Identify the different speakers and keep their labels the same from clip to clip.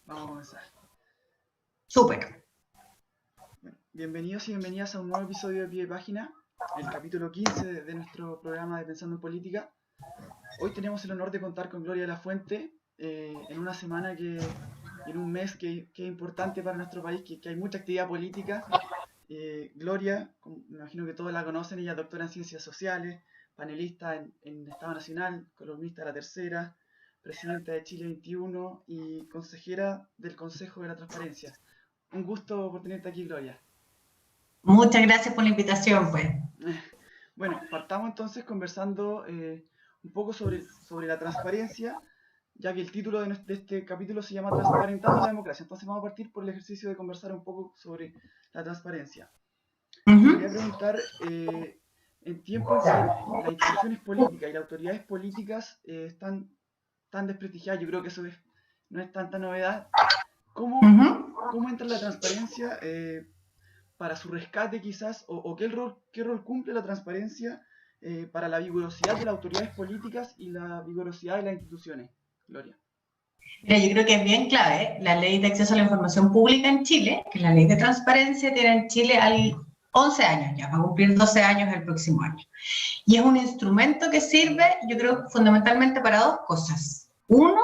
Speaker 1: Vamos a comenzar.
Speaker 2: Súper.
Speaker 1: Bueno, bienvenidos y bienvenidas a un nuevo episodio de Pie de Página, el capítulo 15 de nuestro programa de Pensando en Política. Hoy tenemos el honor de contar con Gloria de la Fuente en una semana en un mes que es importante para nuestro país, que hay mucha actividad política. Gloria, me imagino que todos la conocen, ella es doctora en Ciencias Sociales, panelista en Estado Nacional, columnista de La Tercera, presidenta de Chile 21 y consejera del Consejo de la Transparencia. Un gusto por tenerte aquí, Gloria.
Speaker 2: Muchas gracias por la invitación, pues.
Speaker 1: Bueno, partamos entonces conversando un poco sobre la transparencia, ya que el título de este capítulo se llama Transparentando la democracia. Entonces vamos a partir por el ejercicio de conversar un poco sobre la transparencia. Te quería preguntar, en tiempos en que las instituciones políticas y las autoridades políticas están tan desprestigiadas, yo creo que eso no es tanta novedad. ¿Cómo entra la transparencia para su rescate quizás? ¿O qué rol cumple la transparencia para la vigorosidad de las autoridades políticas y la vigorosidad de las instituciones? Gloria.
Speaker 2: Mira, yo creo que es bien clave, la ley de acceso a la información pública en Chile, que es la ley de transparencia, tiene en Chile 11 años ya, va a cumplir 12 años el próximo año. Y es un instrumento que sirve, yo creo, fundamentalmente para dos cosas. Uno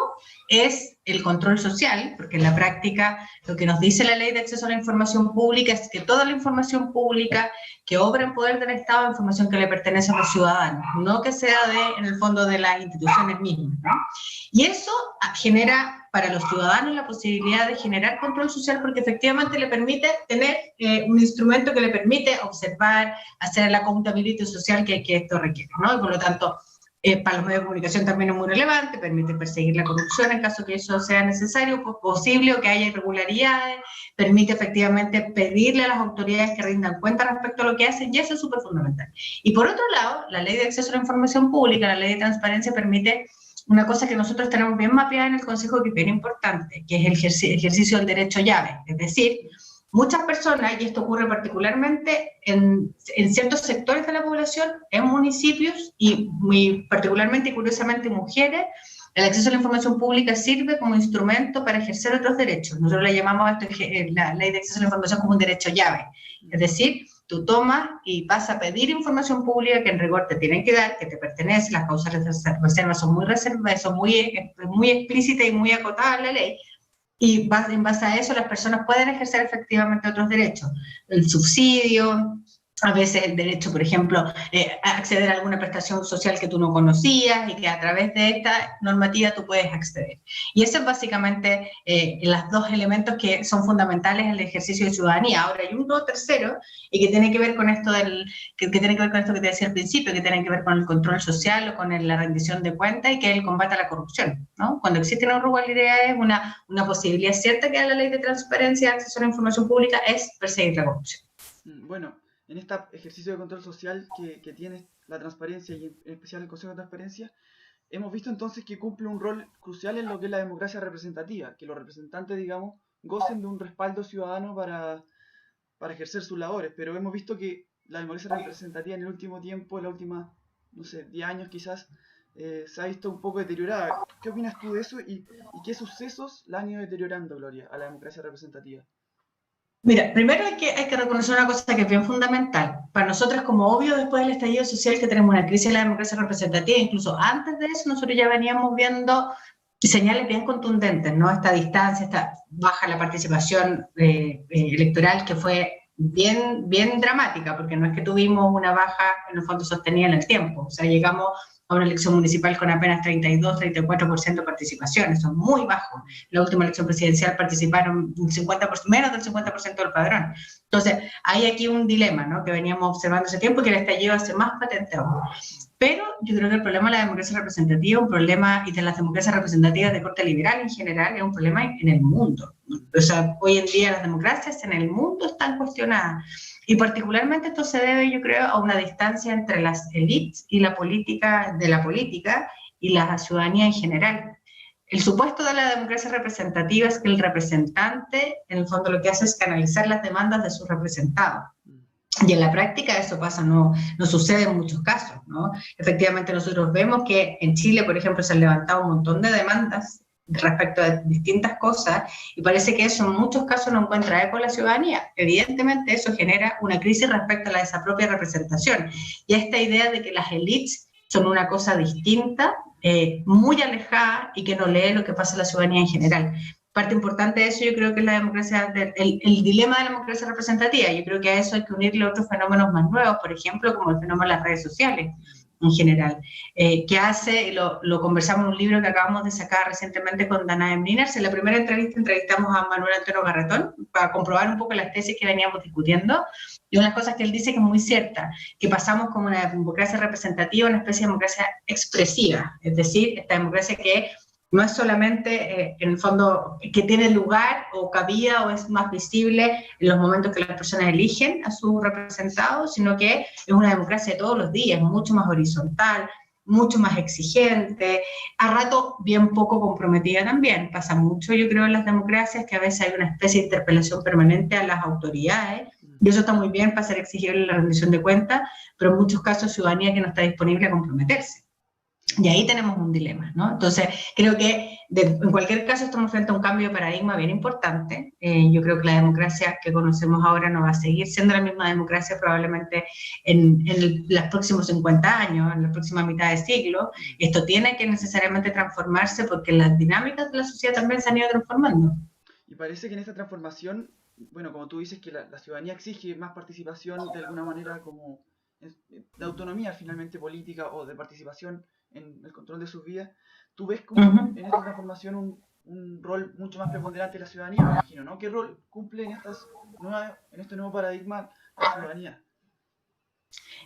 Speaker 2: es el control social, porque en la práctica lo que nos dice la ley de acceso a la información pública es que toda la información pública que obra en poder del Estado es información que le pertenece a los ciudadanos, no que sea en el fondo de las instituciones mismas, ¿no? Y eso genera para los ciudadanos la posibilidad de generar control social porque efectivamente le permite tener un instrumento que le permite observar, hacer la accountability social que esto requiere, ¿no? Y por lo tanto, para los medios de comunicación también es muy relevante, permite perseguir la corrupción en caso que eso sea necesario, posible o que haya irregularidades, permite efectivamente pedirle a las autoridades que rindan cuenta respecto a lo que hacen, y eso es súper fundamental. Y por otro lado, la ley de acceso a la información pública, la ley de transparencia, permite una cosa que nosotros tenemos bien mapeada en el Consejo que es bien importante, que es el ejercicio del derecho llave, es decir, muchas personas, y esto ocurre particularmente en ciertos sectores de la población, en municipios y muy particularmente y curiosamente mujeres, el acceso a la información pública sirve como instrumento para ejercer otros derechos. Nosotros le llamamos a esto, la ley de acceso a la información como un derecho llave, es decir, tú tomas y vas a pedir información pública que en rigor te tienen que dar, que te pertenece, las causales de reserva son muy explícitas y muy acotadas en la ley, y en base a eso las personas pueden ejercer efectivamente otros derechos, el subsidio, a veces el derecho, por ejemplo, a acceder a alguna prestación social que tú no conocías y que a través de esta normativa tú puedes acceder. Y eso es básicamente los dos elementos que son fundamentales en el ejercicio de ciudadanía. Ahora hay un tercero y que tiene que ver con esto que tiene que ver con esto que te decía al principio, que tiene que ver con el control social o con la rendición de cuentas y que es el combate a la corrupción, ¿no? Cuando existen irregularidades, una posibilidad cierta que da la ley de transparencia y acceso a la información pública es perseguir la corrupción.
Speaker 1: Bueno, en este ejercicio de control social que tiene la transparencia y en especial el Consejo de Transparencia, hemos visto entonces que cumple un rol crucial en lo que es la democracia representativa, que los representantes, digamos, gocen de un respaldo ciudadano para ejercer sus labores, pero hemos visto que la democracia representativa en el último tiempo, en la última, no sé, 10 años quizás, se ha visto un poco deteriorada. ¿Qué opinas tú de eso y qué sucesos la han ido deteriorando, Gloria, a la democracia representativa?
Speaker 2: Mira, primero hay que reconocer una cosa que es bien fundamental. Para nosotros, como obvio, después del estallido social que tenemos una crisis de la democracia representativa, incluso antes de eso nosotros ya veníamos viendo señales bien contundentes, ¿no? Esta distancia, esta baja la participación electoral que fue bien dramática, porque no es que tuvimos una baja en el fondo sostenida en el tiempo, o sea, llegamos a una elección municipal con apenas 32-34% de participación, eso es muy bajo. En la última elección presidencial participaron menos del 50% del padrón. Entonces, hay aquí un dilema, ¿no?, que veníamos observando ese tiempo y que el estallido hace más patente aún. Pero yo creo que el problema de la democracia representativa, un problema, y de las democracias representativas de corte liberal en general, es un problema en el mundo. O sea, hoy en día las democracias en el mundo están cuestionadas. Y particularmente esto se debe, yo creo, a una distancia entre las élites y la política y la ciudadanía en general. El supuesto de la democracia representativa es que el representante, en el fondo, lo que hace es canalizar las demandas de sus representados. Y en la práctica eso pasa, no sucede en muchos casos, ¿no? Efectivamente nosotros vemos que en Chile, por ejemplo, se han levantado un montón de demandas respecto a distintas cosas, y parece que eso en muchos casos no encuentra eco en la ciudadanía. Evidentemente eso genera una crisis respecto a esa propia representación, y a esta idea de que las élites son una cosa distinta, muy alejada, y que no lee lo que pasa en la ciudadanía en general. Parte importante de eso yo creo que es la democracia, el dilema de la democracia representativa. Yo creo que a eso hay que unirle otros fenómenos más nuevos, por ejemplo, como el fenómeno de las redes sociales en general, que hace, lo conversamos en un libro que acabamos de sacar recientemente con Danae Mlinars. En la primera entrevista entrevistamos a Manuel Antonio Garretón para comprobar un poco las tesis que veníamos discutiendo, y una de las cosas que él dice que es muy cierta, que pasamos como una democracia representativa a una especie de democracia expresiva, es decir, esta democracia que no es solamente, en el fondo, que tiene lugar o cabida o es más visible en los momentos que las personas eligen a sus representados, sino que es una democracia de todos los días, mucho más horizontal, mucho más exigente, a rato bien poco comprometida también. Pasa mucho, yo creo, en las democracias, que a veces hay una especie de interpelación permanente a las autoridades, y eso está muy bien para ser exigible en la rendición de cuentas, pero en muchos casos ciudadanía que no está disponible a comprometerse. Y ahí tenemos un dilema, ¿no? Entonces, creo que en cualquier caso estamos frente a un cambio de paradigma bien importante. Yo creo que la democracia que conocemos ahora no va a seguir siendo la misma democracia probablemente en los próximos 50 años, en la próxima mitad de siglo. Esto tiene que necesariamente transformarse porque las dinámicas de la sociedad también se han ido transformando.
Speaker 1: Y parece que en esta transformación, bueno, como tú dices, que la ciudadanía exige más participación de alguna manera, como de autonomía finalmente política o de participación en el control de sus vidas. ¿Tú ves como en esta transformación un rol mucho más preponderante de la ciudadanía, me imagino, ¿no? ¿Qué rol cumple en este nuevo paradigma la ciudadanía?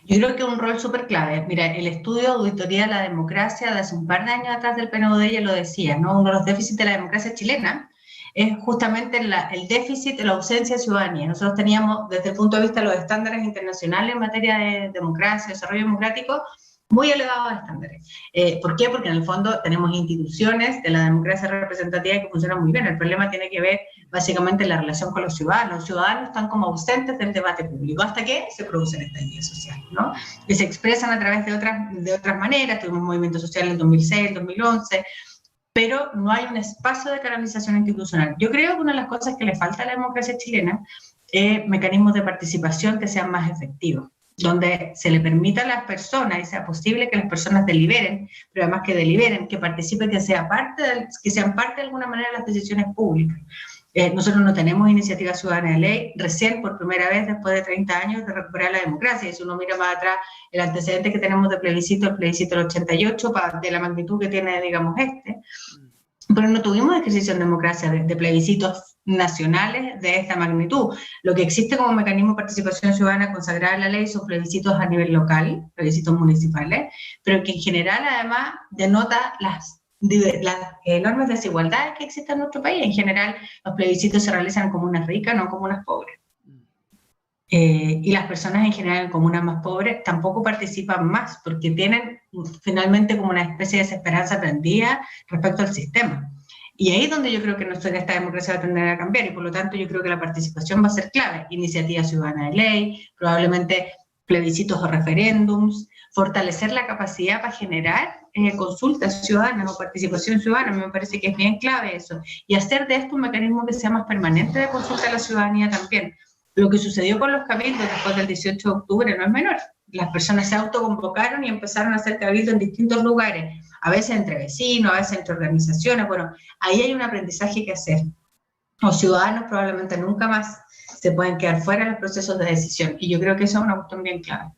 Speaker 2: Yo creo que es un rol súper clave. Mira, el estudio de auditoría de la democracia de hace un par de años atrás del PNUD ya lo decía, ¿no? Uno de los déficits de la democracia chilena es justamente el déficit de la ausencia de ciudadanía. Nosotros teníamos, desde el punto de vista de los estándares internacionales en materia de democracia, desarrollo democrático, muy elevados estándares. ¿Por qué? Porque en el fondo tenemos instituciones de la democracia representativa que funcionan muy bien. El problema tiene que ver básicamente en la relación con los ciudadanos. Los ciudadanos están como ausentes del debate público hasta que se producen estas ideas sociales, ¿no? Que se expresan a través de otras maneras. Tuvimos movimientos sociales en el 2006, el 2011, pero no hay un espacio de canalización institucional. Yo creo que una de las cosas que le falta a la democracia chilena es mecanismos de participación que sean más efectivos, donde se le permita a las personas, y sea posible que las personas deliberen, pero además que deliberen, que participen, que sean parte de alguna manera de las decisiones públicas. Nosotros no tenemos iniciativa ciudadana de ley, recién por primera vez después de 30 años de recuperar la democracia, y si uno mira más atrás el antecedente que tenemos de plebiscito, el plebiscito del 88, de la magnitud que tiene, digamos, pero no tuvimos ejercicio en democracia de plebiscitos nacionales de esta magnitud. Lo que existe como mecanismo de participación ciudadana consagrada en la ley son plebiscitos a nivel local, plebiscitos municipales, pero que en general además denota las enormes desigualdades que existen en nuestro país. En general, los plebiscitos se realizan en comunas ricas, no en comunas pobres. Y las personas en general en comunas más pobres tampoco participan más, porque tienen finalmente como una especie de desesperanza prendida respecto al sistema. Y ahí es donde yo creo que esta democracia va a tender a cambiar, y por lo tanto yo creo que la participación va a ser clave. Iniciativa ciudadana de ley, probablemente plebiscitos o referéndums, fortalecer la capacidad para generar consultas ciudadanas o participación ciudadana. Me parece que es bien clave eso, y hacer de esto un mecanismo que sea más permanente de consulta a la ciudadanía también. Lo que sucedió con los cabildos después del 18 de octubre no es menor. Las personas se autoconvocaron y empezaron a hacer cabildos en distintos lugares, a veces entre vecinos, a veces entre organizaciones. Bueno, ahí hay un aprendizaje que hacer. Los ciudadanos probablemente nunca más se pueden quedar fuera de los procesos de decisión, y yo creo que eso es una cuestión bien clave.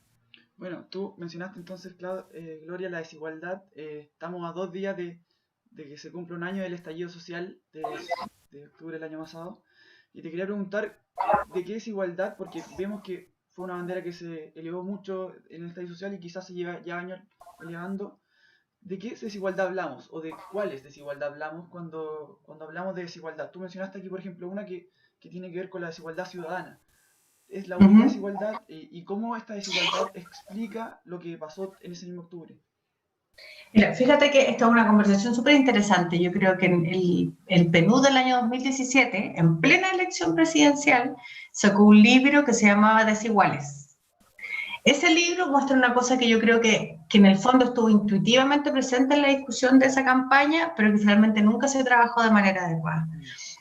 Speaker 1: Bueno, tú mencionaste entonces, Gloria, la desigualdad. Estamos a 2 días de que se cumple un año del estallido social de octubre del año pasado, y te quería preguntar de qué desigualdad, porque vemos que fue una bandera que se elevó mucho en el estallido social y quizás se lleva ya años elevando. ¿De qué desigualdad hablamos o de cuáles desigualdad hablamos cuando hablamos de desigualdad? Tú mencionaste aquí, por ejemplo, una que tiene que ver con la desigualdad ciudadana. ¿Es la única desigualdad? ¿Y cómo esta desigualdad explica lo que pasó en ese mismo octubre?
Speaker 2: Mira, fíjate que esta es una conversación súper interesante. Yo creo que en el PNUD del año 2017, en plena elección presidencial, sacó un libro que se llamaba Desiguales. Ese libro muestra una cosa que yo creo que en el fondo estuvo intuitivamente presente en la discusión de esa campaña, pero que finalmente nunca se trabajó de manera adecuada.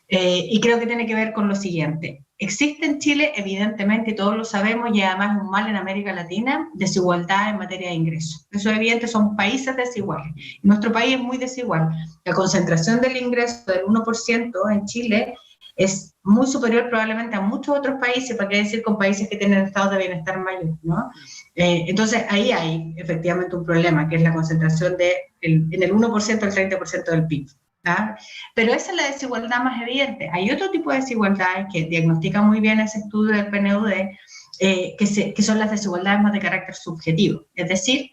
Speaker 2: Y creo que tiene que ver con lo siguiente. Existe en Chile, evidentemente, y todos lo sabemos, y además es un mal en América Latina, desigualdad en materia de ingresos. Eso es evidente, son países desiguales. Nuestro país es muy desigual. La concentración del ingreso del 1% en Chile es muy superior probablemente a muchos otros países, para qué decir con países que tienen estados de bienestar mayor, ¿no? Entonces ahí hay efectivamente un problema, que es la concentración en el 1% al 30% del PIB. ¿Ah? Pero esa es la desigualdad más evidente. Hay otro tipo de desigualdades que diagnostica muy bien ese estudio del PNUD, que son las desigualdades más de carácter subjetivo, es decir,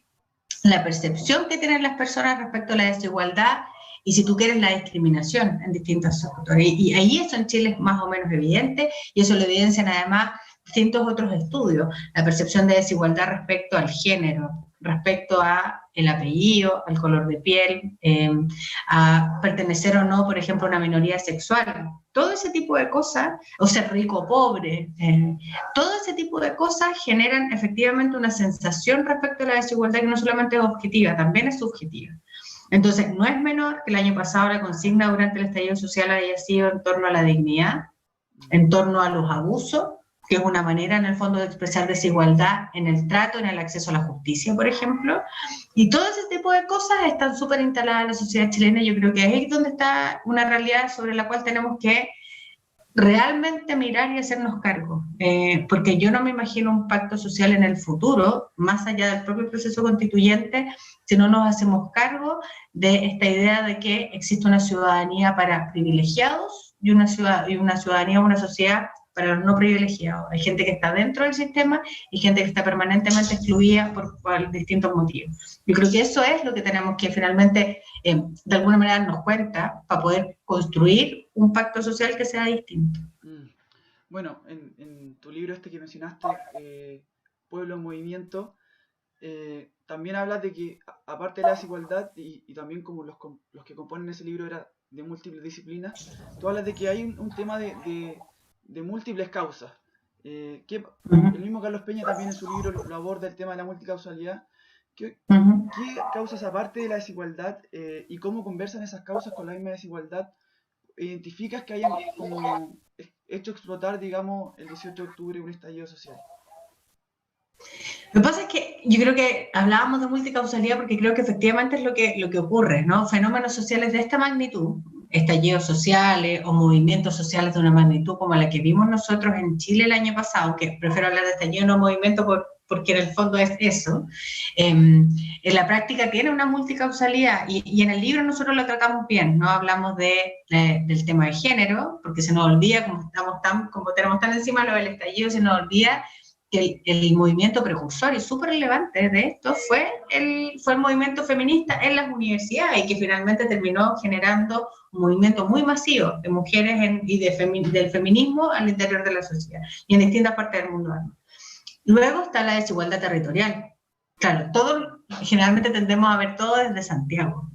Speaker 2: la percepción que tienen las personas respecto a la desigualdad y, si tú quieres, la discriminación en distintos sectores. Y ahí eso en Chile es más o menos evidente, y eso lo evidencian además distintos otros estudios, la percepción de desigualdad respecto al género, respecto a el apellido, al color de piel, a pertenecer o no, por ejemplo, a una minoría sexual. Todo ese tipo de cosas, o ser rico o pobre, todo ese tipo de cosas generan efectivamente una sensación respecto a la desigualdad que no solamente es objetiva, también es subjetiva. Entonces, no es menor que el año pasado la consigna durante el estallido social haya sido en torno a la dignidad, en torno a los abusos, que es una manera en el fondo de expresar desigualdad en el trato, en el acceso a la justicia, por ejemplo, y todo ese tipo de cosas están súper instaladas en la sociedad chilena. Yo creo que ahí es donde está una realidad sobre la cual tenemos que realmente mirar y hacernos cargo, porque yo no me imagino un pacto social en el futuro, más allá del propio proceso constituyente, si no nos hacemos cargo de esta idea de que existe una ciudadanía para privilegiados y una ciudadanía, una sociedad para los no privilegiados. Hay gente que está dentro del sistema y gente que está permanentemente excluida por distintos motivos. Yo creo que eso es lo que tenemos que finalmente, de alguna manera, darnos cuenta para poder construir un pacto social que sea distinto.
Speaker 1: Bueno, en tu libro este que mencionaste, Pueblo en Movimiento, también hablas de que, aparte de la desigualdad, y también como los que componen ese libro era de múltiples disciplinas, tú hablas de que hay un tema de múltiples causas. El mismo Carlos Peña también en su libro lo aborda, el tema de la multicausalidad. ¿Qué causas, aparte de la desigualdad, y cómo conversan esas causas con la misma desigualdad, identificas que hayan como hecho explotar, digamos, el 18 de octubre un estallido social?
Speaker 2: Lo que pasa es que yo creo que hablábamos de multicausalidad porque creo que efectivamente es lo que ocurre, ¿no? Fenómenos sociales de esta magnitud, estallidos sociales o movimientos sociales de una magnitud como la que vimos nosotros en Chile el año pasado, que prefiero hablar de estallido no movimiento porque en el fondo es eso, en la práctica tiene una multicausalidad y en el libro nosotros lo tratamos bien, no hablamos del tema de género, porque se nos olvida, como tenemos tan encima lo del estallido, se nos olvida que el movimiento precursor y súper relevante de esto fue el movimiento feminista en las universidades, y que finalmente terminó generando un movimiento muy masivo de mujeres y del feminismo al interior de la sociedad y en distintas partes del mundo. Luego está la desigualdad territorial. Claro, generalmente tendemos a ver todo desde Santiago,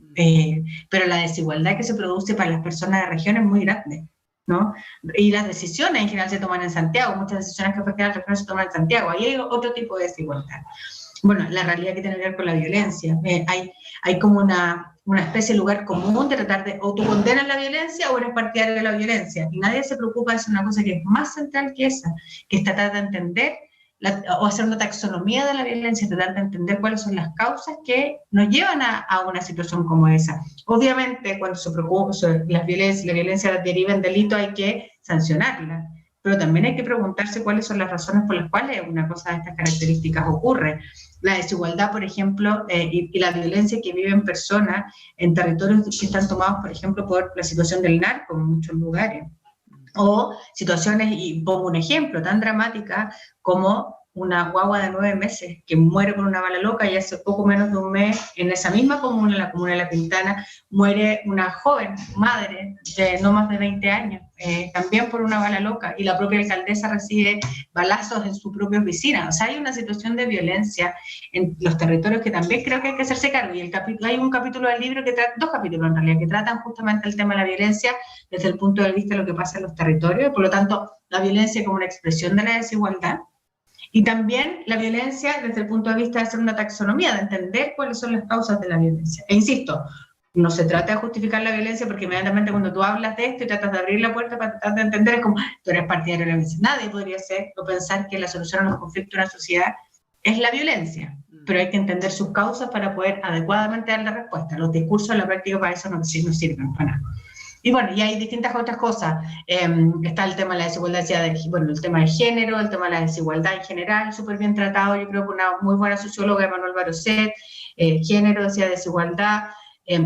Speaker 2: pero la desigualdad que se produce para las personas de región es muy grande, ¿no? Y las decisiones en general se toman en Santiago, muchas decisiones que afectan a la región se toman en Santiago. Ahí hay otro tipo de desigualdad. Bueno, la realidad que tiene que ver con la violencia. Hay como una especie de lugar común de tratar de o tú condenas la violencia o eres partidario de la violencia. Y nadie se preocupa de hacer una cosa que es más central que esa, que es tratar de entender o hacer una taxonomía de la violencia, tratar de entender cuáles son las causas que nos llevan a una situación como esa. Obviamente, cuando se preocupa la violencia deriva en delito, hay que sancionarla, pero también hay que preguntarse cuáles son las razones por las cuales una cosa de estas características ocurre. La desigualdad, por ejemplo, y la violencia que viven personas en territorios que están tomados, por ejemplo, por la situación del narco en muchos lugares. O situaciones, y pongo un ejemplo tan dramática como una guagua de 9 meses que muere por una bala loca, y hace poco menos de un mes, en esa misma comuna, en la comuna de La Pintana, muere una joven madre de no más de 20 años, también por una bala loca, y la propia alcaldesa recibe balazos en su propia oficina. O sea, hay una situación de violencia en los territorios que también creo que hay que hacerse cargo, y hay un capítulo del libro, dos capítulos en realidad, que tratan justamente el tema de la violencia desde el punto de vista de lo que pasa en los territorios, por lo tanto, la violencia como una expresión de la desigualdad, Y también la violencia desde el punto de vista de hacer una taxonomía, de entender cuáles son las causas de la violencia. E insisto, no se trata de justificar la violencia porque inmediatamente cuando tú hablas de esto y tratas de abrir la puerta para tratar de entender, es como, tú eres partidario de la violencia. Nadie podría ser o pensar que la solución a los conflictos de una sociedad es la violencia, pero hay que entender sus causas para poder adecuadamente dar la respuesta. Los discursos en la práctica para eso no sirven para nada. Y bueno, y hay distintas otras cosas. Está el tema de la desigualdad, bueno, el tema de género, el tema de la desigualdad en general, súper bien tratado, yo creo, por una muy buena socióloga, Manuel Baroset. Género, decía desigualdad.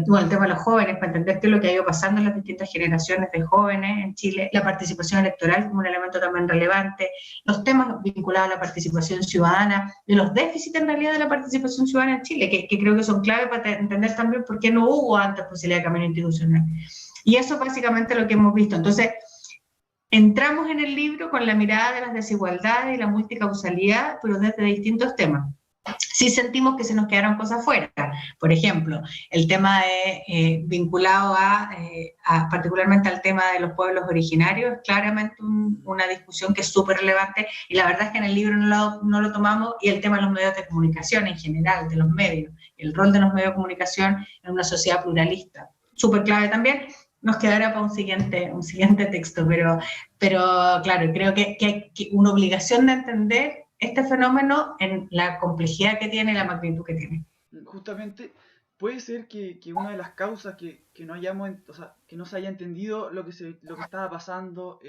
Speaker 2: Bueno, el tema de los jóvenes, para entender qué es lo que ha ido pasando en las distintas generaciones de jóvenes en Chile, la participación electoral como un elemento también relevante, los temas vinculados a la participación ciudadana, de los déficits en realidad de la participación ciudadana en Chile, que creo que son clave para entender también por qué no hubo antes posibilidad de cambio institucional. Y eso es básicamente lo que hemos visto. Entonces, entramos en el libro con la mirada de las desigualdades y la multicausalidad, pero desde distintos temas. Sí sentimos que se nos quedaron cosas fuera. Por ejemplo, el tema vinculado particularmente al tema de los pueblos originarios, es claramente una discusión que es súper relevante y la verdad es que en el libro no lo tomamos, y el tema de los medios de comunicación en general, de los medios, el rol de los medios de comunicación en una sociedad pluralista, súper clave también. Nos quedará para un siguiente texto, pero claro, creo que hay una obligación de entender este fenómeno en la complejidad que tiene y la magnitud que tiene.
Speaker 1: Justamente, puede ser que una de las causas que no hayamos, o sea, que no se haya entendido lo que estaba pasando,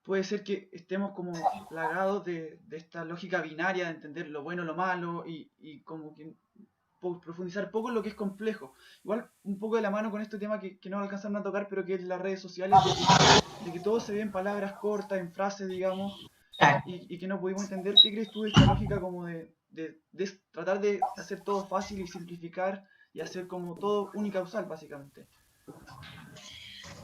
Speaker 1: puede ser que estemos como plagados de esta lógica binaria de entender lo bueno, lo malo y como que profundizar poco en lo que es complejo. Igual un poco de la mano con este tema que no alcanzaron a tocar, pero que es las redes sociales, de que todo se ve en palabras cortas, en frases, digamos,
Speaker 2: Claro.
Speaker 1: y que no pudimos entender. ¿Qué crees tú de esta lógica como de tratar de hacer todo fácil y simplificar y hacer como todo unicausal, básicamente?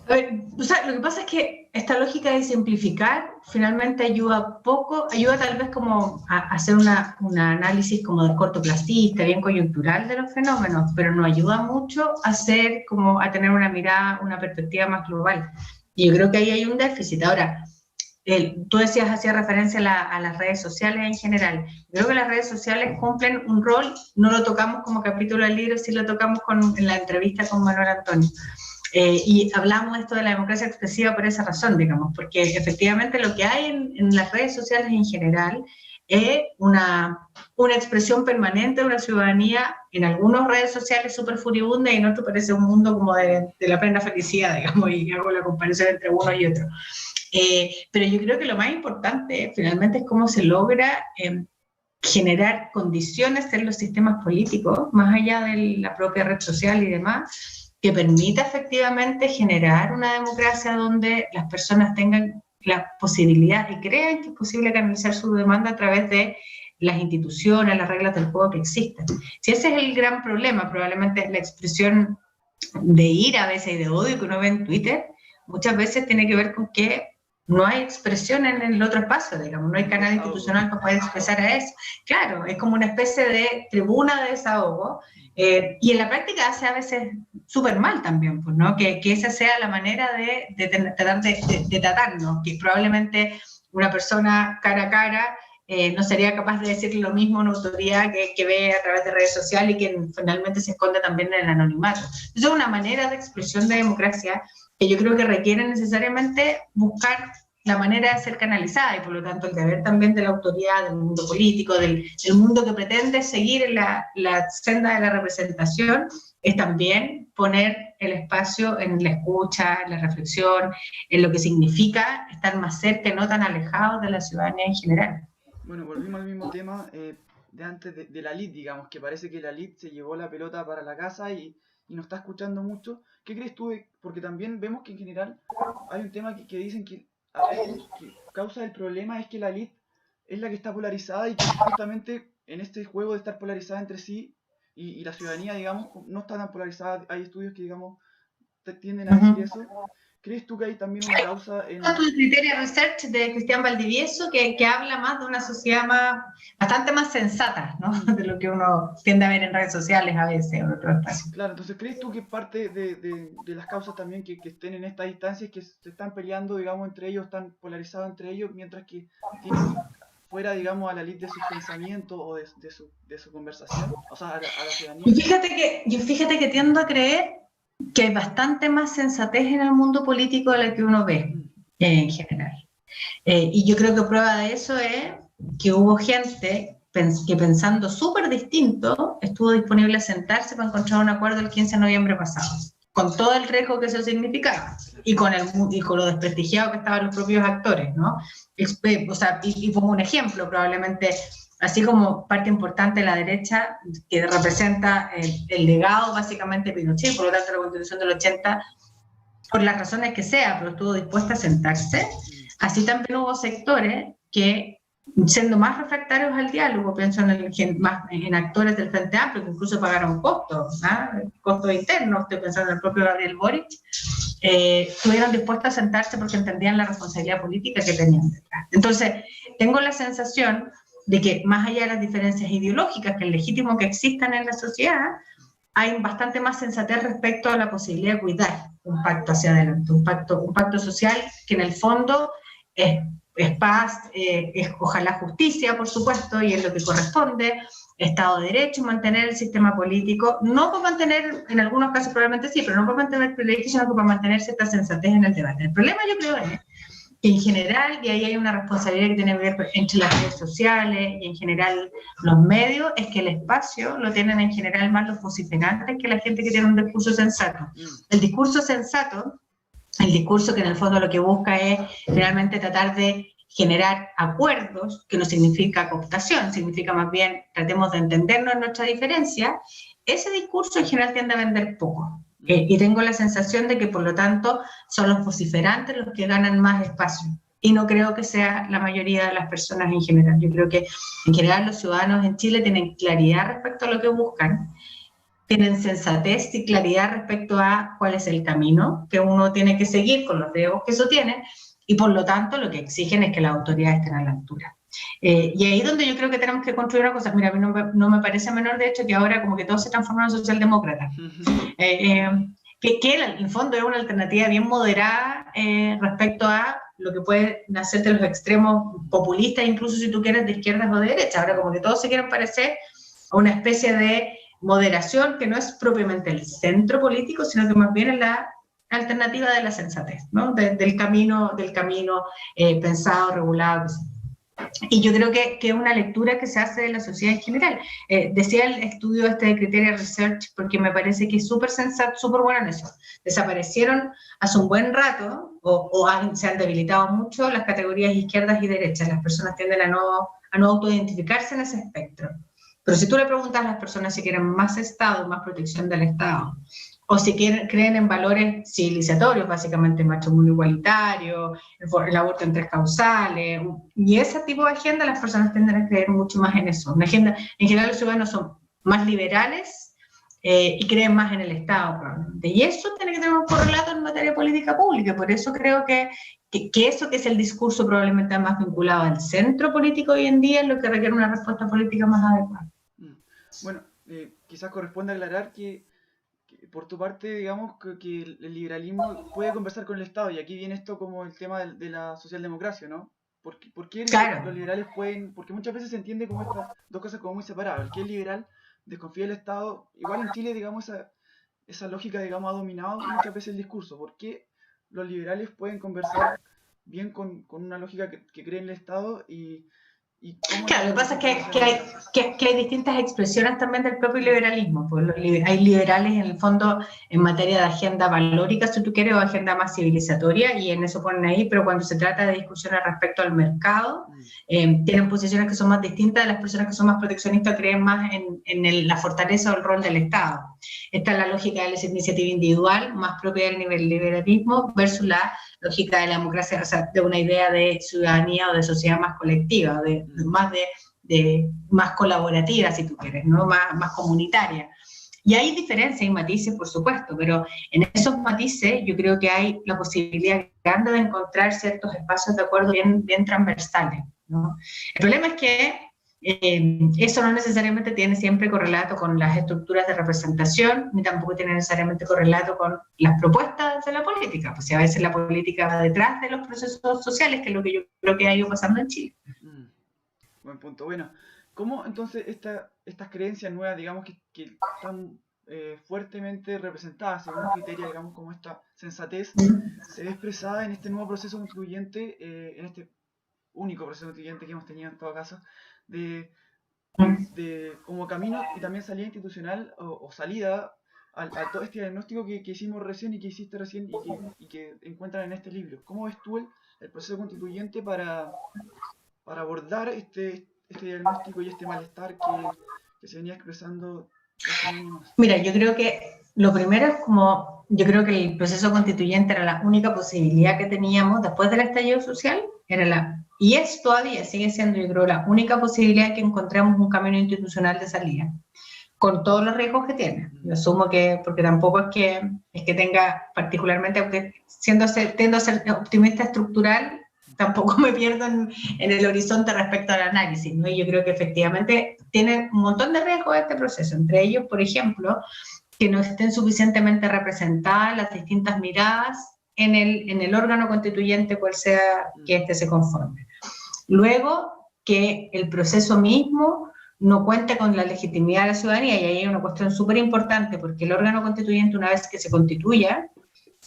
Speaker 2: A ver, o sea, lo que pasa es que esta lógica de simplificar finalmente ayuda poco, ayuda tal vez como a hacer un análisis como de cortoplacista, bien coyuntural de los fenómenos, pero no ayuda mucho a tener una mirada, una perspectiva más global. Y yo creo que ahí hay un déficit. Ahora, tú hacías referencia a las redes sociales en general. Creo que las redes sociales cumplen un rol, no lo tocamos como capítulo del libro, sí lo tocamos en la entrevista con Manuel Antonio. Y hablamos esto de la democracia expresiva por esa razón, digamos, porque efectivamente lo que hay en las redes sociales en general es una expresión permanente de una ciudadanía, en algunas redes sociales súper furibunda y en otros parece un mundo como de la plena felicidad, digamos, y hago la comparación entre uno y otro. Pero yo creo que lo más importante finalmente es cómo se logra generar condiciones en los sistemas políticos, más allá de la propia red social y demás, que permita efectivamente generar una democracia donde las personas tengan la posibilidad y crean que es posible canalizar su demanda a través de las instituciones, las reglas del juego que existen. Si ese es el gran problema, probablemente la expresión de ira a veces y de odio que uno ve en Twitter, muchas veces tiene que ver con que no hay expresión en el otro espacio, digamos, no hay canal institucional para poder expresar a eso. Claro, es como una especie de tribuna de desahogo, y en la práctica hace a veces súper mal también, pues, ¿no? Que esa sea la manera de tratar de tratarnos, que probablemente una persona cara a cara no sería capaz de decir lo mismo a una autoridad que ve a través de redes sociales y que finalmente se esconde también en el anonimato. Eso es una manera de expresión de democracia que yo creo que requiere necesariamente buscar la manera de ser canalizada y por lo tanto el deber también de la autoridad, del mundo político, del mundo que pretende seguir en la senda de la representación, es también poner el espacio en la escucha, en la reflexión, en lo que significa estar más cerca y no tan alejados de la ciudadanía en general.
Speaker 1: Bueno, volvimos al mismo tema de antes de la LID, digamos, que parece que la LID se llevó la pelota para la casa y no está escuchando mucho. ¿Qué crees tú? Porque también vemos que en general hay un tema que dicen que causa del problema es que la LID es la que está polarizada y que justamente en este juego de estar polarizada entre sí y la ciudadanía, digamos, no está tan polarizada. Hay estudios que, digamos, tienden a decir eso. ¿Crees tú que hay también una causa en...
Speaker 2: El criterio research de Cristian Valdivieso que habla más de una sociedad bastante más sensata, ¿no? De lo que uno tiende a ver en redes sociales a veces en otros espacios.
Speaker 1: Claro, entonces ¿crees tú que parte de las causas también que estén en estas instancias que se están peleando, digamos, entre ellos, están polarizados entre ellos, mientras que tienen fuera, digamos, a la lid de sus pensamientos o de su conversación, o sea, a la ciudadanía?
Speaker 2: Yo fíjate que tiendo a creer que hay bastante más sensatez en el mundo político de la que uno ve en general. Y yo creo que prueba de eso es que hubo gente que pensando súper distinto estuvo disponible a sentarse para encontrar un acuerdo el 15 de noviembre pasado, con todo el riesgo que eso significaba y con lo desprestigiado que estaban los propios actores, ¿no? O sea, y como un ejemplo, probablemente, así como parte importante de la derecha, que representa el legado básicamente de Pinochet, por lo tanto la Constitución del 80, por las razones que sea, pero estuvo dispuesta a sentarse. Así también hubo sectores que, siendo más refractarios al diálogo, pienso en actores del Frente Amplio, que incluso pagaron costos, costos internos, estoy pensando en el propio Gabriel Boric, estuvieron dispuestos a sentarse porque entendían la responsabilidad política que tenían detrás. Entonces, tengo la sensación de que más allá de las diferencias ideológicas, que es legítimo que existan en la sociedad, hay bastante más sensatez respecto a la posibilidad de cuidar un pacto hacia adelante, un pacto social que en el fondo es paz, es ojalá justicia, por supuesto, y es lo que corresponde, Estado de Derecho, mantener el sistema político, no para mantener, en algunos casos probablemente sí, pero no para mantener privilegios, sino para mantener cierta sensatez en el debate. El problema, yo creo, es que en general, y ahí hay una responsabilidad que tiene que ver entre las redes sociales y en general los medios, es que el espacio lo tienen en general más los vociferantes que la gente que tiene un discurso sensato. El discurso sensato, el discurso que en el fondo lo que busca es realmente tratar de generar acuerdos, que no significa cooptación, significa más bien tratemos de entendernos en nuestra diferencia, ese discurso en general tiende a vender poco. Y tengo la sensación de que, por lo tanto, son los vociferantes los que ganan más espacio. Y no creo que sea la mayoría de las personas en general. Yo creo que, en general, los ciudadanos en Chile tienen claridad respecto a lo que buscan, tienen sensatez y claridad respecto a cuál es el camino que uno tiene que seguir con los riesgos que eso tiene, y por lo tanto lo que exigen es que las autoridades estén a la altura. Y ahí es donde yo creo que tenemos que construir una cosa. Mira, a mí no me parece menor, de hecho, que ahora como que todos se transforman en socialdemócratas. Que en el fondo es una alternativa bien moderada respecto a lo que puede nacer de los extremos populistas, incluso si tú quieres de izquierdas o de derechas. Ahora como que todos se quieren parecer a una especie de moderación que no es propiamente el centro político, sino que más bien es la alternativa de la sensatez, ¿no? Del camino pensado, regulado. Y yo creo que es una lectura que se hace de la sociedad en general. Decía el estudio de Criteria Research, porque me parece que es súper sensato, súper bueno en eso. Desaparecieron hace un buen rato, se han debilitado mucho las categorías izquierdas y derechas. Las personas tienden a no autoidentificarse en ese espectro. Pero si tú le preguntas a las personas si quieren más Estado, más protección del Estado, o si creen en valores civilizatorios, básicamente matrimonio igualitario, el aborto en 3 causales, y ese tipo de agenda, las personas tienden a creer mucho más en eso. Una agenda, en general los ciudadanos son más liberales y creen más en el Estado, probablemente. Y eso tiene que tener un correlato en materia política pública, por eso creo que eso que es el discurso probablemente más vinculado al centro político hoy en día es lo que requiere una respuesta política más adecuada.
Speaker 1: Bueno, quizás corresponde aclarar que por tu parte, digamos que el liberalismo puede conversar con el Estado, y aquí viene esto como el tema de la socialdemocracia, ¿no? ¿Por qué
Speaker 2: claro.
Speaker 1: Los liberales pueden? Porque muchas veces se entiende como estas dos cosas como muy separadas. El que es liberal desconfía del Estado. Igual en Chile, digamos, esa lógica, digamos, ha dominado muchas veces el discurso. ¿Por qué los liberales pueden conversar bien con una lógica que cree en el Estado y
Speaker 2: claro, lo que pasa es que hay distintas expresiones también del propio liberalismo. Pues hay liberales en el fondo en materia de agenda valórica, si tú quieres, o agenda más civilizatoria, y en eso ponen ahí, pero cuando se trata de discusiones respecto al mercado, tienen posiciones que son más distintas de las personas que son más proteccionistas, creen más en la fortaleza o el rol del Estado. Esta es la lógica de la iniciativa individual, más propia del nivel liberalismo, versus la lógica de la democracia, o sea, de una idea de ciudadanía o de sociedad más colectiva, más colaborativa, si tú quieres, ¿no? Más comunitaria. Y hay diferencias y matices, por supuesto, pero en esos matices yo creo que hay la posibilidad grande de encontrar ciertos espacios de acuerdo bien transversales, ¿no? El problema es que eso no necesariamente tiene siempre correlato con las estructuras de representación, ni tampoco tiene necesariamente correlato con las propuestas de la política, pues a veces la política va detrás de los procesos sociales, que es lo que yo creo que ha ido pasando en Chile.
Speaker 1: Buen punto. Bueno, ¿cómo entonces estas creencias nuevas, digamos, que están fuertemente representadas según criterios, digamos, como esta sensatez, se ve expresada en este nuevo proceso constituyente, en este único proceso constituyente que hemos tenido en todo caso, de, como camino y también salida institucional o salida a todo este diagnóstico que hicimos recién y que hiciste recién y que encuentran en este libro? ¿Cómo ves tú el proceso constituyente para abordar este diagnóstico y este malestar que se venía expresando hace un año más?
Speaker 2: Mira, yo creo que lo primero es como, yo creo que el proceso constituyente era la única posibilidad que teníamos después del estallido social, y es todavía, sigue siendo, yo creo, la única posibilidad que encontremos un camino institucional de salida, con todos los riesgos que tiene. Yo asumo que, porque tampoco es que tenga particularmente, aunque tiendo a ser optimista estructural, tampoco me pierdo en el horizonte respecto al análisis, ¿no? Y yo creo que efectivamente tiene un montón de riesgos este proceso, entre ellos, por ejemplo, que no estén suficientemente representadas las distintas miradas en el órgano constituyente, cual sea que éste se conforme. Luego, que el proceso mismo no cuente con la legitimidad de la ciudadanía, y ahí hay una cuestión súper importante, porque el órgano constituyente, una vez que se constituya,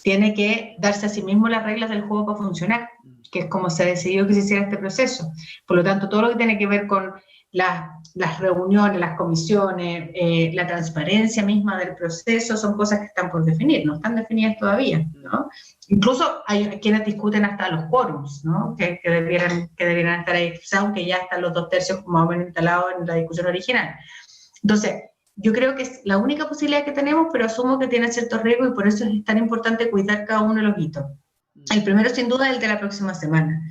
Speaker 2: tiene que darse a sí mismo las reglas del juego para funcionar, que es como se decidió que se hiciera este proceso. Por lo tanto, todo lo que tiene que ver con las reuniones, las comisiones, la transparencia misma del proceso, son cosas que están por definir, no están definidas todavía, ¿no? Incluso hay quienes discuten hasta los quórums, ¿no? Que debieran estar ahí, aunque ya están los 2/3 como habían instalado en la discusión original. Entonces, yo creo que es la única posibilidad que tenemos, pero asumo que tiene ciertos riesgos y por eso es tan importante cuidar cada uno de los hitos. El primero, sin duda, es el de la próxima semana.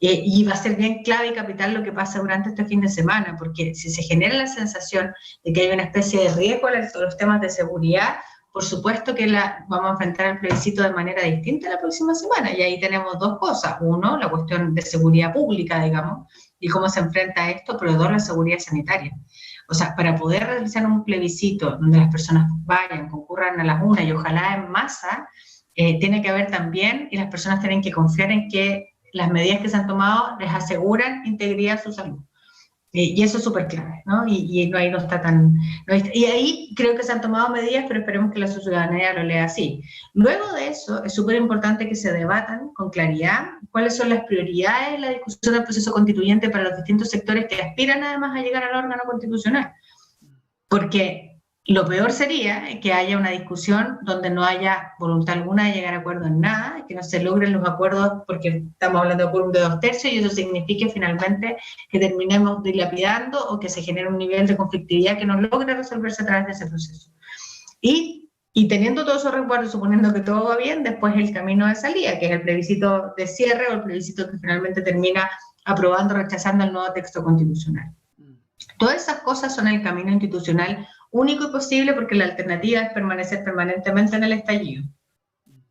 Speaker 2: Y va a ser bien clave y capital lo que pasa durante este fin de semana, porque si se genera la sensación de que hay una especie de riesgo en los temas de seguridad, por supuesto que vamos a enfrentar el plebiscito de manera distinta la próxima semana. Y ahí tenemos dos cosas. Uno, la cuestión de seguridad pública, digamos, y cómo se enfrenta a esto, pero dos, la seguridad sanitaria. O sea, para poder realizar un plebiscito donde las personas vayan, concurran a las urnas y ojalá en masa, tiene que haber también, y las personas tienen que confiar en que las medidas que se han tomado les aseguran integridad a su salud. Y eso es súper clave, ¿no? Y ahí no está tan... y ahí creo que se han tomado medidas, pero esperemos que la ciudadanía lo lea así. Luego de eso, es súper importante que se debatan con claridad cuáles son las prioridades de la discusión del proceso constituyente para los distintos sectores que aspiran además a llegar al órgano constitucional. Porque lo peor sería que haya una discusión donde no haya voluntad alguna de llegar a acuerdo en nada, que no se logren los acuerdos porque estamos hablando de quórum de 2/3 y eso signifique finalmente que terminemos dilapidando o que se genere un nivel de conflictividad que no logre resolverse a través de ese proceso. Y teniendo todos esos resguardos, suponiendo que todo va bien, después el camino de salida, que es el plebiscito de cierre o el plebiscito que finalmente termina aprobando o rechazando el nuevo texto constitucional. Todas esas cosas son el camino institucional único y posible porque la alternativa es permanecer permanentemente en el estallido.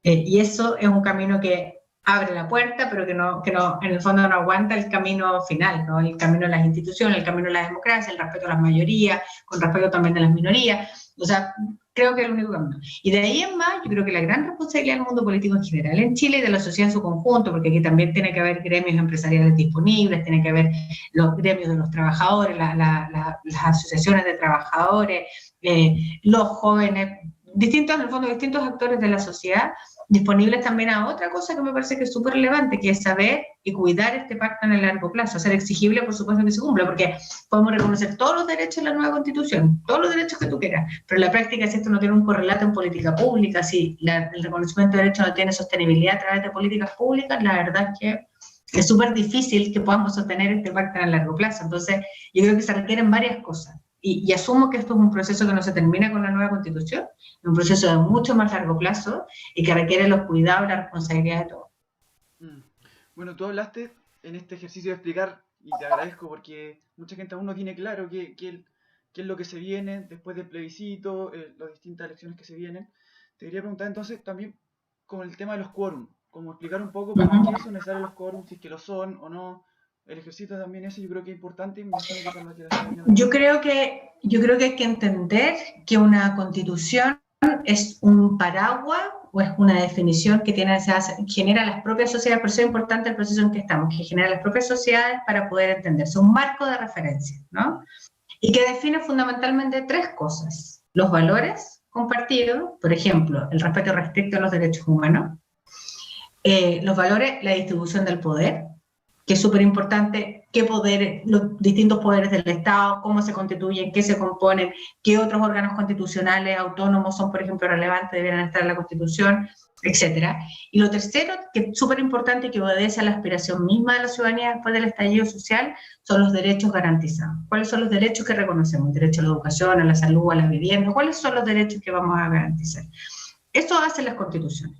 Speaker 2: Y eso es un camino que abre la puerta, pero que no, en el fondo no aguanta el camino final, ¿no? El camino de las instituciones, el camino de la democracia, el respeto a las mayorías, con respeto también a las minorías. O sea, creo que es el único camino. Y de ahí en más, yo creo que la gran responsabilidad del mundo político en general en Chile y de la sociedad en su conjunto, porque aquí también tiene que haber gremios empresariales disponibles, tiene que haber los gremios de los trabajadores, las asociaciones de trabajadores, los jóvenes, en el fondo, distintos actores de la sociedad, disponibles también a otra cosa que me parece que es súper relevante, que es saber y cuidar este pacto en el largo plazo, hacer exigible, por supuesto, que se cumpla, porque podemos reconocer todos los derechos en la nueva Constitución, todos los derechos que tú quieras, pero en la práctica, si esto no tiene un correlato en política pública, si el reconocimiento de derechos no tiene sostenibilidad a través de políticas públicas, la verdad es que es súper difícil que podamos sostener este pacto en el largo plazo. Entonces, yo creo que se requieren varias cosas. Y asumo que esto es un proceso que no se termina con la nueva Constitución, es un proceso de mucho más largo plazo y que requiere los cuidados y la responsabilidad de todos.
Speaker 1: Bueno, tú hablaste en este ejercicio de explicar, y te agradezco porque mucha gente aún no tiene claro qué es lo que se viene después del plebiscito, las distintas elecciones que se vienen. Te quería preguntar entonces también con el tema de los quórum, como explicar un poco para qué son necesarios los quórum, si es que lo son o no. El ejercicio también ese yo creo que es importante.
Speaker 2: Yo creo que hay que entender que una constitución es un paraguas o es una definición que genera las propias sociedades? Por eso es importante el proceso en que estamos, que genera las propias sociedades para poder entenderse, un marco de referencia, ¿no? Y que define fundamentalmente tres cosas: los valores compartidos, por ejemplo, el respeto restricto a los derechos humanos, los valores, la distribución del poder, que es súper importante, qué poderes, los distintos poderes del Estado, cómo se constituyen, qué se componen, qué otros órganos constitucionales autónomos son, por ejemplo, relevantes, deberían estar en la Constitución, etc. Y lo tercero, que es súper importante y que obedece a la aspiración misma de la ciudadanía después del estallido social, son los derechos garantizados. ¿Cuáles son los derechos que reconocemos? El derecho a la educación, a la salud, a la vivienda. ¿Cuáles son los derechos que vamos a garantizar? Eso hacen las constituciones.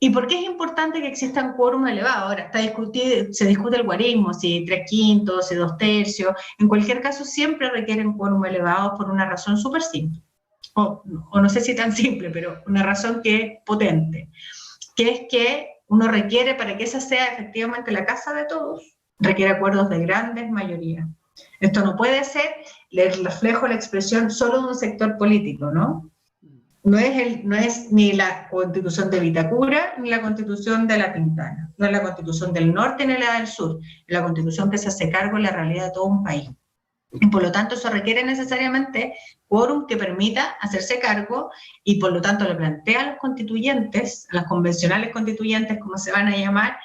Speaker 2: ¿Y por qué es importante que existan quórum elevados? Ahora, se discute el guarismo, si 3/5, si 2/3, en cualquier caso siempre requieren quórum elevados por una razón súper simple, o no sé si tan simple, pero una razón que es potente, que es que uno requiere, para que esa sea efectivamente la casa de todos, requiere acuerdos de grandes mayorías. Esto no puede ser el reflejo, la expresión solo de un sector político, ¿no? No es ni la Constitución de Vitacura ni la Constitución de La Pintana, no es la Constitución del Norte ni la del Sur, es la Constitución que se hace cargo de la realidad de todo un país. Y por lo tanto eso requiere necesariamente quórum que permita hacerse cargo, y por lo tanto le plantea a los constituyentes, a las convencionales constituyentes, como se van a llamar,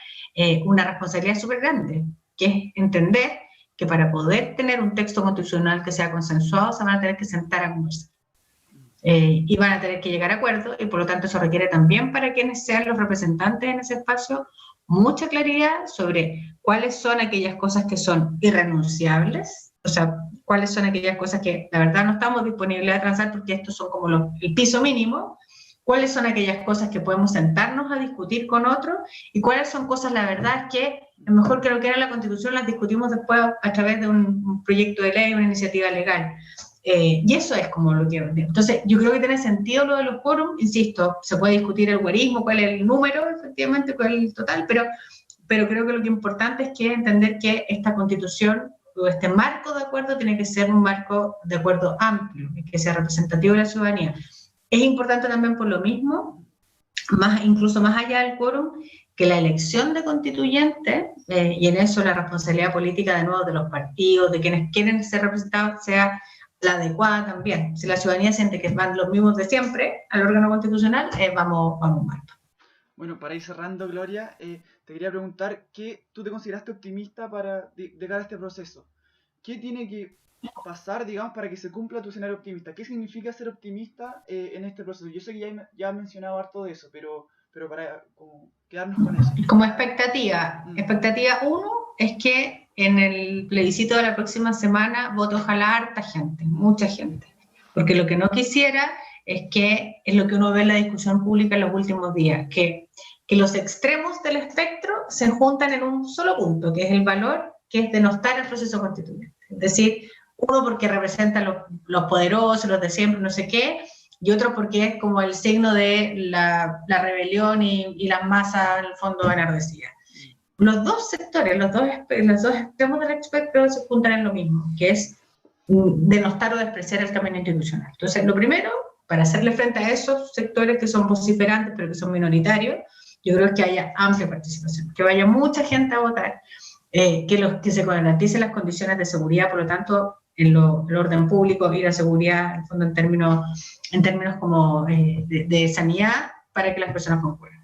Speaker 2: una responsabilidad súper grande, que es entender que para poder tener un texto constitucional que sea consensuado se van a tener que sentar a conversar. Y van a tener que llegar a acuerdos, y por lo tanto eso requiere también, para quienes sean los representantes en ese espacio, mucha claridad sobre cuáles son aquellas cosas que son irrenunciables, o sea, cuáles son aquellas cosas que la verdad no estamos disponibles a transar porque estos son como el piso mínimo, cuáles son aquellas cosas que podemos sentarnos a discutir con otros, y cuáles son cosas, la verdad, que es mejor que lo que era la Constitución las discutimos después a través de un proyecto de ley, una iniciativa legal. Y eso es como lo que... Entonces, yo creo que tiene sentido lo de los quórum, insisto, se puede discutir el guarismo, cuál es el número, efectivamente, cuál es el total, pero creo que lo que es importante es que entender que esta Constitución, o este marco de acuerdo, tiene que ser un marco de acuerdo amplio, que sea representativo de la ciudadanía. Es importante también por lo mismo, incluso más allá del quórum, que la elección de constituyentes, y en eso la responsabilidad política de nuevo de los partidos, de quienes quieren ser representados, sea la adecuada también. Si la ciudadanía siente que van los mismos de siempre al órgano constitucional, vamos mal.
Speaker 1: Bueno, para ir cerrando, Gloria, te quería preguntar, ¿qué tú te consideraste optimista de cara a este proceso? ¿Qué tiene que pasar, digamos, para que se cumpla tu escenario optimista? ¿Qué significa ser optimista en este proceso? Yo sé que ya has mencionado harto de eso, pero para como quedarnos con eso.
Speaker 2: Como expectativa 1 es que en el plebiscito de la próxima semana vote ojalá harta gente, mucha gente, porque lo que no quisiera es lo que uno ve en la discusión pública en los últimos días, que los extremos del espectro se juntan en un solo punto, que es el valor, que es denostar el proceso constituyente. Es decir, uno porque representa los poderosos, los de siempre, no sé qué, y otro porque es como el signo de la rebelión y las masas, en el fondo, enardecidas. Los dos sectores, los dos extremos del espectro se juntan en lo mismo, que es denostar o despreciar el camino institucional. Entonces, lo primero, para hacerle frente a esos sectores que son vociferantes, pero que son minoritarios, yo creo que haya amplia participación, que vaya mucha gente a votar, que se garanticen las condiciones de seguridad, por lo tanto, el orden público y la seguridad, en el fondo, en términos como de sanidad, para que las personas concurran.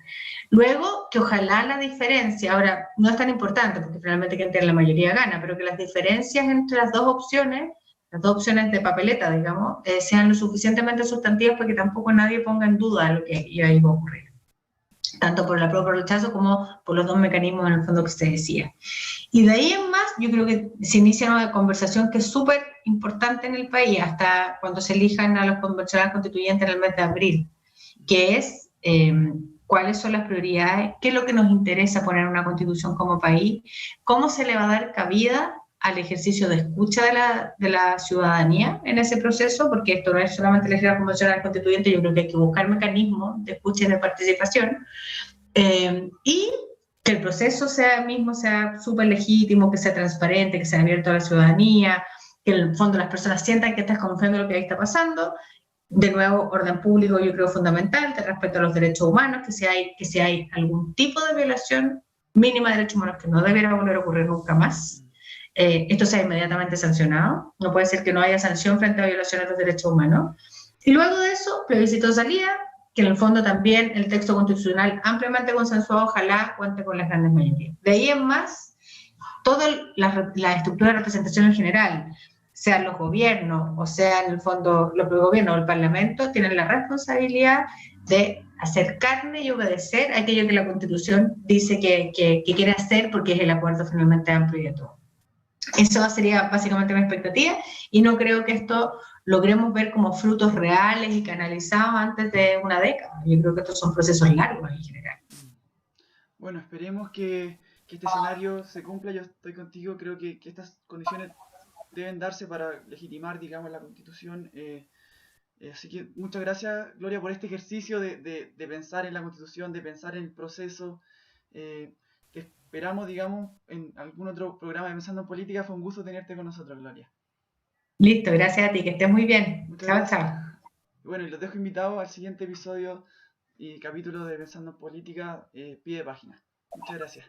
Speaker 2: Luego, que ojalá la diferencia, ahora no es tan importante porque finalmente quien tiene la mayoría gana, pero que las diferencias entre las dos opciones de papeleta, digamos, sean lo suficientemente sustantivas para que tampoco nadie ponga en duda lo que iba a ocurrir, tanto por el apruebo por el rechazo como por los dos mecanismos en el fondo que se decía. Y de ahí en más, yo creo que se inicia una conversación que es súper importante en el país, hasta cuando se elijan a los convencionales constituyentes en el mes de abril, que es cuáles son las prioridades, qué es lo que nos interesa poner en una constitución como país, cómo se le va a dar cabida al ejercicio de escucha de la ciudadanía en ese proceso, porque esto no es solamente elegir a la convencional constituyente, yo creo que hay que buscar mecanismos de escucha y de participación, y que el proceso sea súper legítimo, que sea transparente, que sea abierto a la ciudadanía, que en el fondo las personas sientan que estás confiando en lo que ahí está pasando, De nuevo, orden público yo creo fundamental, de respeto a los derechos humanos, que si hay algún tipo de violación mínima de derechos humanos que no debiera volver a ocurrir nunca más, esto sea inmediatamente sancionado. No puede ser que no haya sanción frente a violaciones de los derechos humanos. Y luego de eso, plebiscito de salida, que en el fondo también el texto constitucional ampliamente consensuado, ojalá cuente con las grandes mayorías. De ahí en más, toda la estructura de representación en general, sean los gobiernos o sea en el fondo los gobiernos o el Parlamento, tienen la responsabilidad de hacer carne y obedecer aquello que la Constitución dice que quiere hacer, porque es el acuerdo finalmente amplio y de todo. Eso sería básicamente mi expectativa, y no creo que esto logremos ver como frutos reales y canalizados antes de una década. Yo creo que estos son procesos largos en general.
Speaker 1: Bueno, esperemos que este escenario se cumpla. Yo estoy contigo, creo que estas condiciones deben darse para legitimar, digamos, la Constitución. Así que muchas gracias, Gloria, por este ejercicio de pensar en la Constitución, de pensar en el proceso. Te esperamos, digamos, en algún otro programa de Pensando en Política. Fue un gusto tenerte con nosotros, Gloria.
Speaker 2: Listo, gracias a ti, que estés muy bien.
Speaker 1: Muchas
Speaker 2: Chao,
Speaker 1: gracias.
Speaker 2: chao.
Speaker 1: Bueno, y los dejo invitados al siguiente episodio y capítulo de Pensando en Política, pie de página. Muchas gracias.